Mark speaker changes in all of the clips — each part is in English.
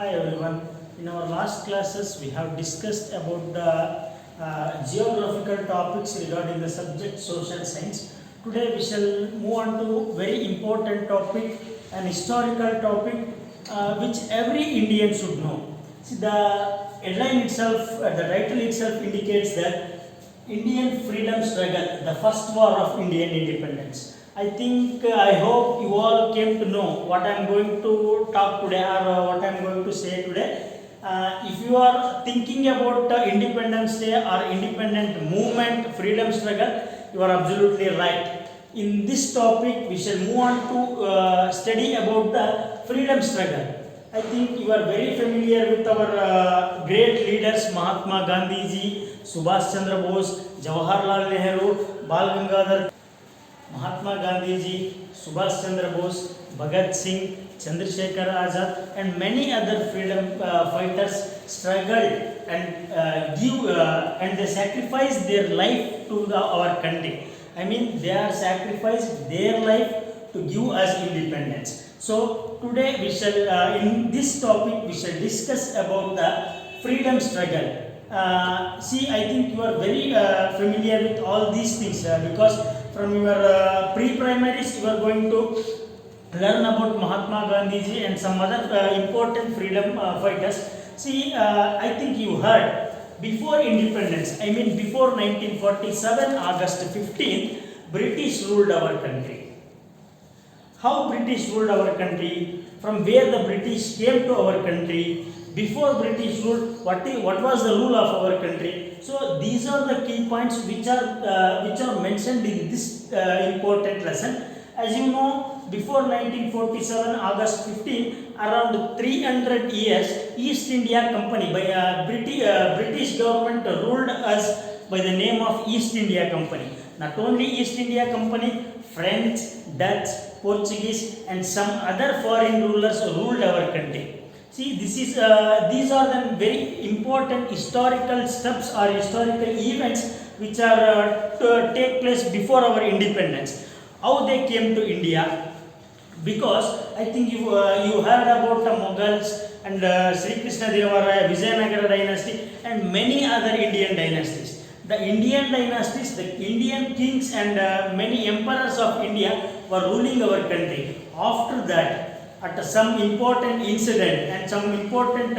Speaker 1: Hi everyone. In our last classes, we have discussed about the geographical topics regarding the subject social science. Today we shall move on to very important topic, an historical topic which every Indian should know. See, the headline itself, the title itself indicates that Indian freedom struggle, the first war of Indian independence. I hope you all came to know what I am going to talk today or what I am going to say today. If you are thinking about Independence Day or independent movement, freedom struggle, you are absolutely right. In this topic, we shall move on to study about the freedom struggle. I think you are very familiar with our great leaders Mahatma Gandhi ji, Subhash Chandra Bose, Jawaharlal Nehru, Bal Gangadhar, Mahatma Gandhi ji, Subhash Chandra Bose, Bhagat Singh, Chandrasekhar Azad, and many other freedom fighters struggled and they sacrificed their life to our country. I mean, they have sacrificed their life to give us independence. So today we shall, in this topic, we shall discuss about the freedom struggle. I think you are very familiar with all these things because from your pre-primaries you are going to learn about Mahatma Gandhi ji and some other important freedom fighters. I think you heard before independence, I mean before 1947, August 15th, British ruled our country. How British ruled our country, from where the British came to our country, before British rule, what was the rule of our country? So these are the key points which are mentioned in this important lesson. As you know, before 1947, August 15, around 300 years, East India Company by British government ruled us by the name of East India Company. Not only East India Company, French, Dutch, Portuguese, and some other foreign rulers ruled our country. These are the very important historical steps or historical events which are to take place before our independence. How they came to India? Because I think you heard about the Mughals and Sri Krishna Deva Raya, Vijayanagara dynasty, and many other Indian dynasties. The Indian dynasties, the Indian kings, and many emperors of India were ruling our country. After that, at some important incident and some important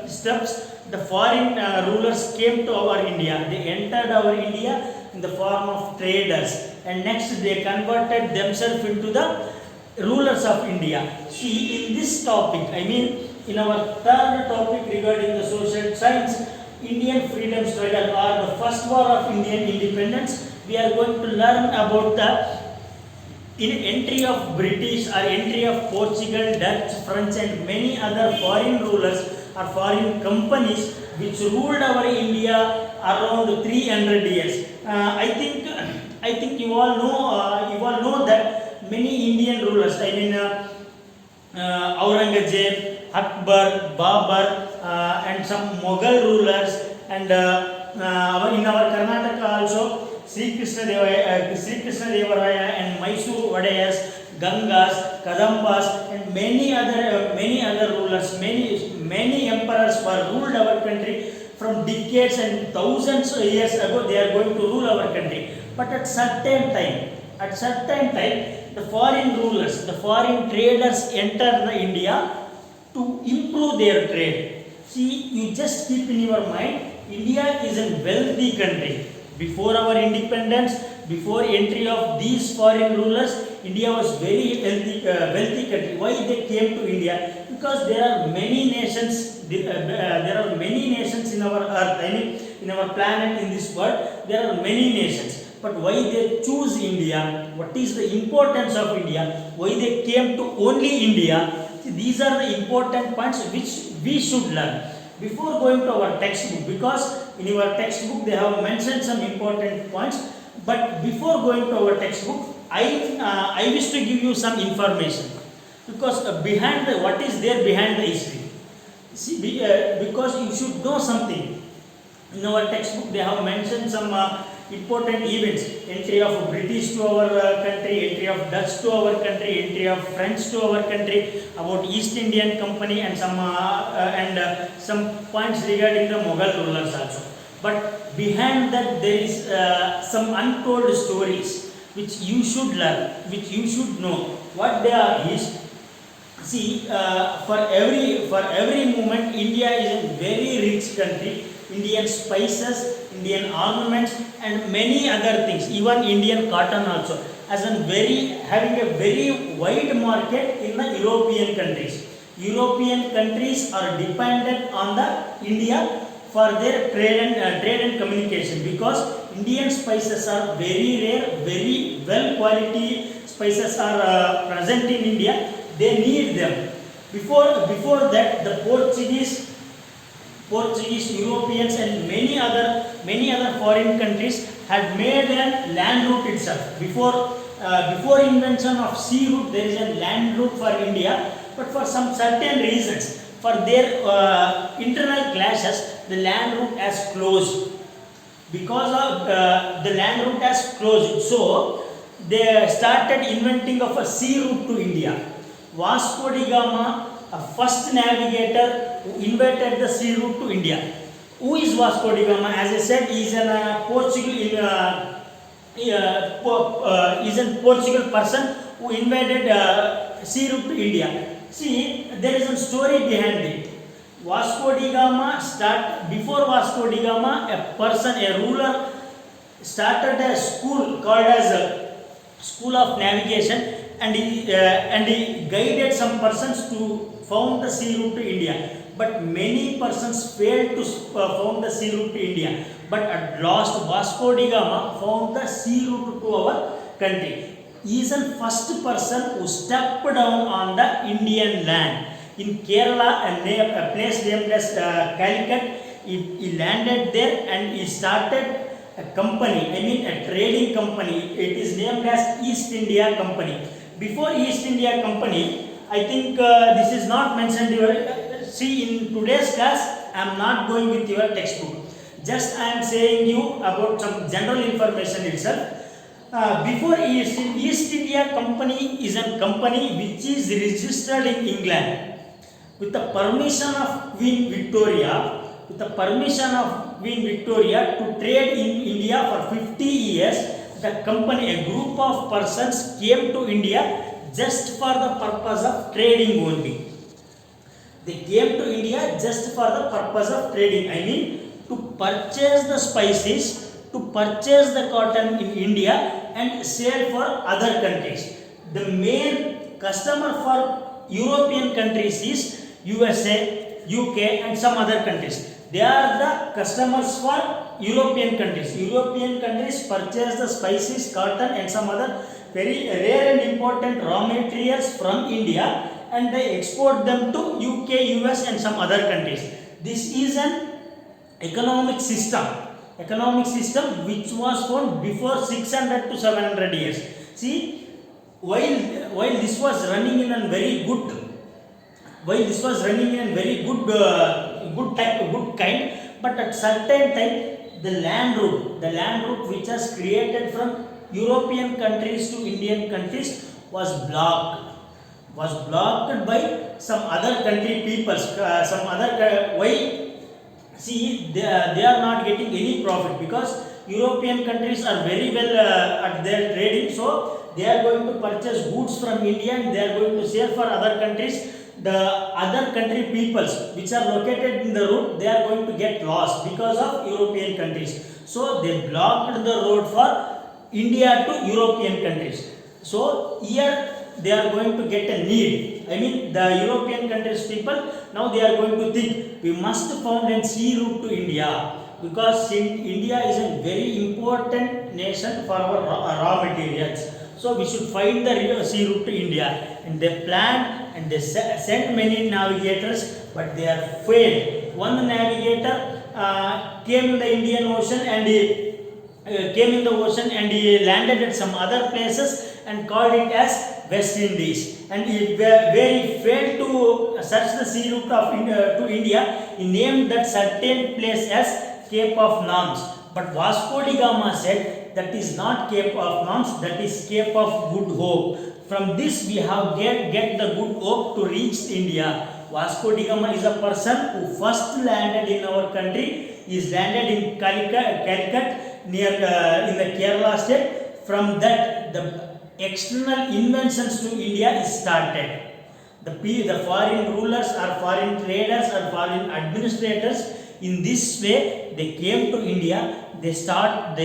Speaker 1: steps, the foreign rulers came to our India. They entered our India in the form of traders, and next they converted themselves into the rulers of India. In this topic, I mean in our third topic regarding the social science, Indian freedom struggle or the first war of Indian independence, we are going to learn about the entry of British or entry of Portugal, Dutch, French, and many other foreign rulers or foreign companies which ruled our India around 300 years. I think you all know that many Indian rulers, Aurangzeb, Akbar, Babar, and some Mughal rulers, and in our Karnataka also Sri Krishna Deva Raya and Mysore Vadayas, Gangas, Kadambas, and many other rulers, many emperors were ruled our country from decades and thousands of years ago. They are going to rule our country. But at certain time, the foreign rulers, the foreign traders enter the India to improve their trade. You just keep in your mind, India is a wealthy country. Before our independence, before entry of these foreign rulers, India was very wealthy country. Why they came to India? Because there are many nations. There are many nations in our earth. In our planet, in this world, there are many nations. But why they choose India? What is the importance of India? Why they came to only India? These are the important points which we should learn before going to our textbook, because in your textbook they have mentioned some important points. But before going to our textbook, I wish to give you some information, because what is there behind the history. Because you should know something. In our textbook they have mentioned some important events, entry of British to our country, entry of Dutch to our country, entry of French to our country, about East Indian Company, and some points regarding the Mughal rulers also. But behind that there is some untold stories which you should learn, which you should know. What they are is, see, for every moment India is a very rich country. Indian spices, Indian armaments, and many other things, even Indian cotton also, having a very wide market in the European countries. European countries are dependent on the India for their trade and communication, because Indian spices are very rare, very well quality spices are present in India. They need them. Before that, the Portuguese, Europeans, and many other foreign countries had made a land route itself. Before invention of sea route, there is a land route for India, but for some certain reasons, for their internal clashes, the land route has closed. Because of the land route has closed, so they started inventing of a sea route to India. Vasco da Gama, a first navigator who invented the sea route to India. Who is Vasco da Gama? As I said, he is a Portugal person who invented sea route to India. See, there is a story behind it. Vasco da Gama before Vasco da Gama, a ruler started a school called as a School of Navigation, and he guided some persons to found the sea route to India. But many persons failed to found the sea route to India. But at last, Vasco da Gama found the sea route to our country. He is the first person who stepped down on the Indian land. In Kerala, a place named as Calicut, he landed there and he started a company, a trading company. It is named as East India Company. Before East India Company, I think this is not mentioned here. See, in today's class, I am not going with your textbook. Just I am saying you about some general information itself. Before East India Company is a company which is registered in England with the permission of Queen Victoria. To trade in India for 50 years, the company, a group of persons, came to India just for the purpose of trading only. They came to India just for the purpose of trading. To purchase the spices, to purchase the cotton in India and sell for other countries. The main customer for European countries is USA, UK, and some other countries. They are the customers for European countries. European countries purchase the spices, cotton, and some other very rare and important raw materials from India, and they export them to UK, US, and some other countries. This is an economic system which was formed before 600 to 700 years. See, while this was running in a very good kind, but at certain time the land route which was created from European countries to Indian countries was blocked by some other country peoples. Why? See, they are not getting any profit, because European countries are very well at their trading, so they are going to purchase goods from India and they are going to sell for other countries. The other country peoples which are located in the route, they are going to get lost because of European countries. So they blocked the road for India to European countries. So here they are going to get a need. The European countries people, now they are going to think, we must found a sea route to India, because India is a very important nation for our raw materials. So we should find the sea route to India, and they planned and they sent many navigators, but they are failed. One navigator came in the Indian Ocean and he landed at some other places and called it as West Indies, and where he failed to search the sea route to India, he named that certain place as Cape of Norms. But Vasco da Gama said that is not Cape of Norms, that is Cape of Good Hope. From this we have get the good hope to reach India. Vasco da Gama is a person who first landed in our country. He is landed in Calicut near in the Kerala state. From that the external inventions to India is started. The foreign rulers or foreign traders or foreign administrators, in this way they came to India. They start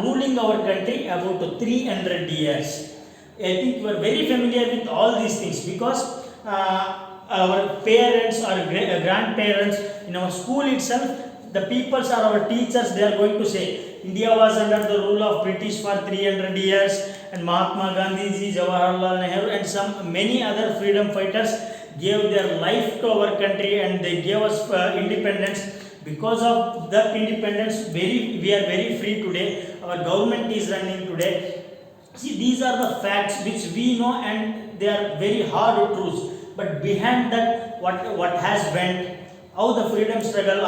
Speaker 1: ruling our country about 300 years. I think you are very familiar with all these things because our parents or grandparents in our school itself, the peoples are our teachers, they are going to say India was under the rule of British for 300 years, and Mahatma Gandhi ji, Jawaharlal Nehru and some many other freedom fighters gave their life to our country and they gave us independence. Because of that independence, we are very free today. Our government is running today. See, these are the facts which we know and they are very hard truths. But behind that, what has went, how the freedom struggle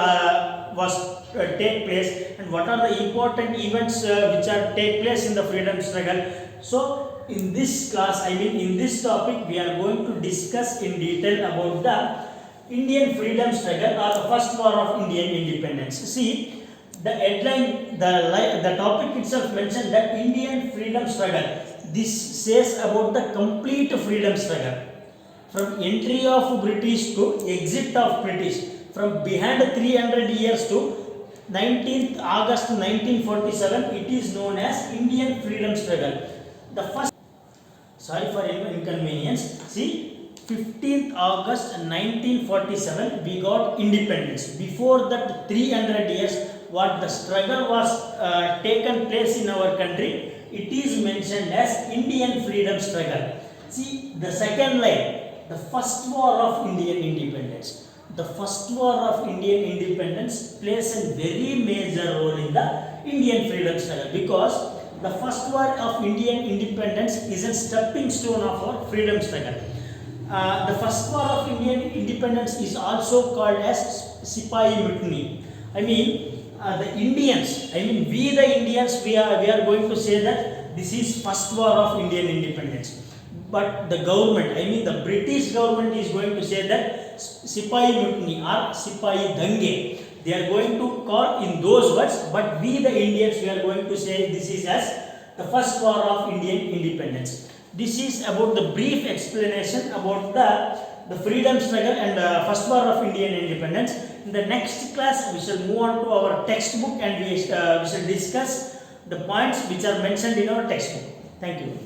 Speaker 1: was take place, and what are the important events which are take place in the freedom struggle. So in this class, I mean in this topic, we are going to discuss in detail about the Indian freedom struggle or the first war of Indian independence. See, the headline, the topic itself mentioned that Indian freedom struggle. This says about the complete freedom struggle. From entry of British to exit of British. From behind 300 years to 19th August 1947, it is known as Indian freedom struggle. The first, sorry for inconvenience. See, 15th August 1947 we got independence. Before that 300 years, what the struggle was taken place in our country, it is mentioned as Indian freedom struggle. See, the second line, the first war of Indian independence. The first war of Indian independence plays a very major role in the Indian freedom struggle, because the first war of Indian independence is a stepping stone of our freedom struggle. The first war of Indian independence is also called as Sipahi Mutiny. I mean, the Indians, we the Indians, we are going to say that this is first war of Indian independence. But the government, the British government is going to say that Sipahi Mutiny or Sipahi Dange. They are going to call in those words, but we the Indians, we are going to say this is as the first war of Indian independence. This is about the brief explanation about the freedom struggle and first war of Indian independence. In the next class, we shall move on to our textbook and we shall discuss the points which are mentioned in our textbook. Thank you.